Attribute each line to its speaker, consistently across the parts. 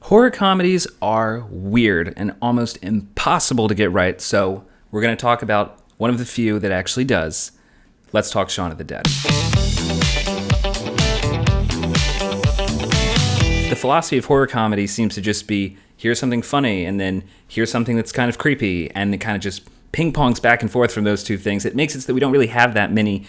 Speaker 1: Horror comedies are weird and almost impossible to get right, so we're going to talk about one of the few that actually does. Let's talk Shaun of the Dead. The philosophy of horror comedy seems to just be, here's something funny, and then here's something that's kind of creepy, and it kind of just ping-pongs back and forth from those two things. It makes it so that we don't really have that many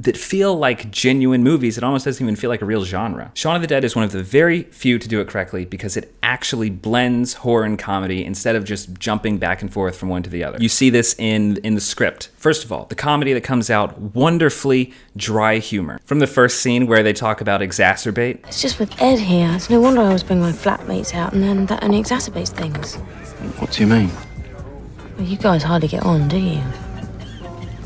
Speaker 1: that feel like genuine movies. It almost doesn't even feel like a real genre. Shaun of the Dead is one of the very few to do it correctly because it actually blends horror and comedy instead of just jumping back and forth from one to the other. You see this in the script. First of all, the comedy that comes out, wonderfully dry humor. From the first scene where they talk about exacerbate.
Speaker 2: It's just with Ed here. It's no wonder I always bring my flatmates out and then that only exacerbates things.
Speaker 3: What do you mean?
Speaker 2: Well, you guys hardly get on, do you?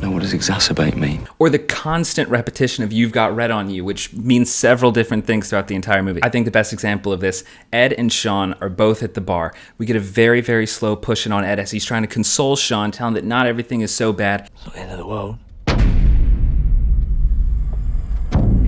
Speaker 3: No, what does exacerbate mean?
Speaker 1: Or the constant repetition of "you've got red on you," which means several different things throughout the entire movie. I think the best example of this, Ed and Shaun are both at the bar. We get a very, very slow pushing on Ed as he's trying to console Shaun, tell him that not everything is so bad.
Speaker 3: It's not the end of the world.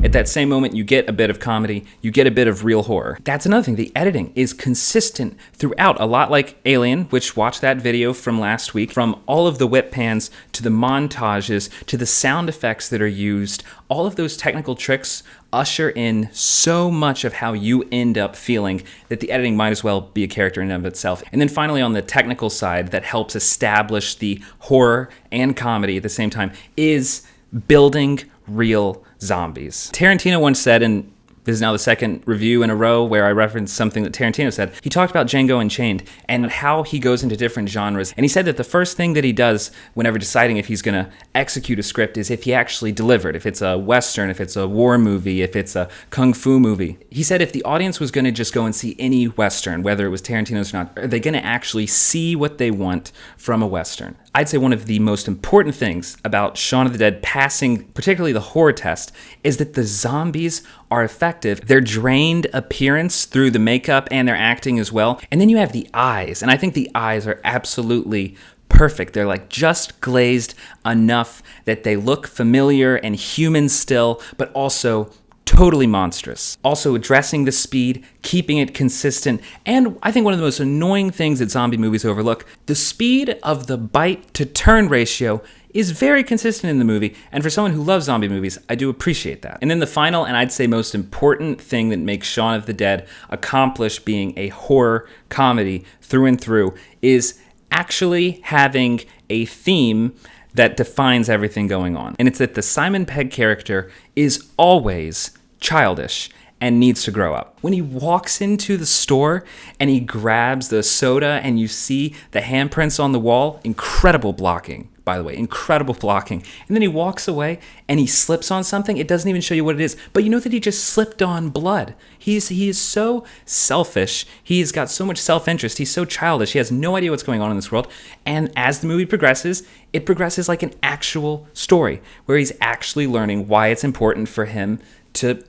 Speaker 1: At that same moment, you get a bit of comedy, you get a bit of real horror. That's another thing. The editing is consistent throughout, a lot like Alien, which watched that video from last week. From all of the whip pans to the montages to the sound effects that are used, all of those technical tricks usher in so much of how you end up feeling that the editing might as well be a character in and of itself. And then finally, on the technical side that helps establish the horror and comedy at the same time is building real zombies. Tarantino once said, and this is now the second review in a row where I referenced something that Tarantino said. He talked about Django Unchained and how he goes into different genres. And he said that the first thing that he does whenever deciding if he's going to execute a script is if he actually delivered. If it's a Western, if it's a war movie, if it's a Kung Fu movie. He said if the audience was going to just go and see any Western, whether it was Tarantino's or not, are they going to actually see what they want from a Western? I'd say one of the most important things about Shaun of the Dead passing, particularly the horror test, is that the zombies are effective. Their drained appearance through the makeup and their acting as well. And then you have the eyes, and I think the eyes are absolutely perfect. They're like just glazed enough that they look familiar and human still, but also totally monstrous. Also addressing the speed, keeping it consistent, and I think one of the most annoying things that zombie movies overlook, the speed of the bite to turn ratio is very consistent in the movie, and for someone who loves zombie movies, I do appreciate that. And then the final, and I'd say most important thing that makes Shaun of the Dead accomplish being a horror comedy through and through is actually having a theme that defines everything going on. And it's that the Simon Pegg character is always childish and needs to grow up. When he walks into the store and he grabs the soda and you see the handprints on the wall, incredible blocking, by the way, incredible blocking. And then he walks away and he slips on something. It doesn't even show you what it is, but you know that he just slipped on blood. He is so selfish. He's got so much self-interest. He's so childish. He has no idea what's going on in this world. And as the movie progresses, it progresses like an actual story where he's actually learning why it's important for him to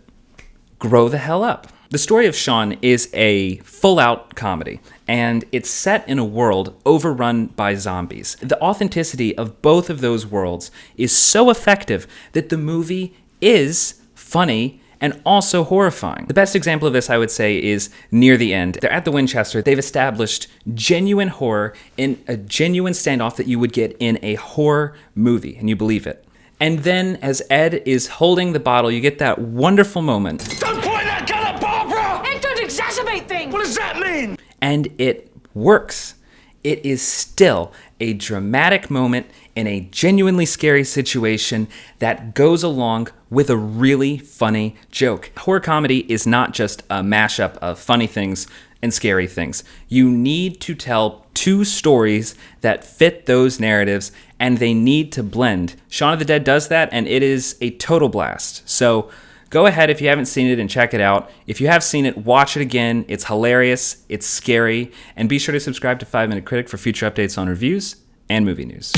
Speaker 1: grow the hell up. The story of Shaun is a full-out comedy, and it's set in a world overrun by zombies. The authenticity of both of those worlds is so effective that the movie is funny and also horrifying. The best example of this, I would say, is near the end. They're at the Winchester. They've established genuine horror in a genuine standoff that you would get in a horror movie, and you believe it. And then, as Ed is holding the bottle, you get that wonderful moment.
Speaker 4: Don't point that gun at Barbara!
Speaker 2: Ed, don't exacerbate things!
Speaker 4: What does that mean?
Speaker 1: And it works. It is still a dramatic moment in a genuinely scary situation that goes along with a really funny joke. Horror comedy is not just a mashup of funny things and scary things. You need to tell two stories that fit those narratives, and they need to blend. Shaun of the Dead does that, and it is a total blast. So go ahead if you haven't seen it and check it out. If you have seen it, watch it again. It's hilarious, it's scary, and be sure to subscribe to 5 Minute Critic for future updates on reviews and movie news.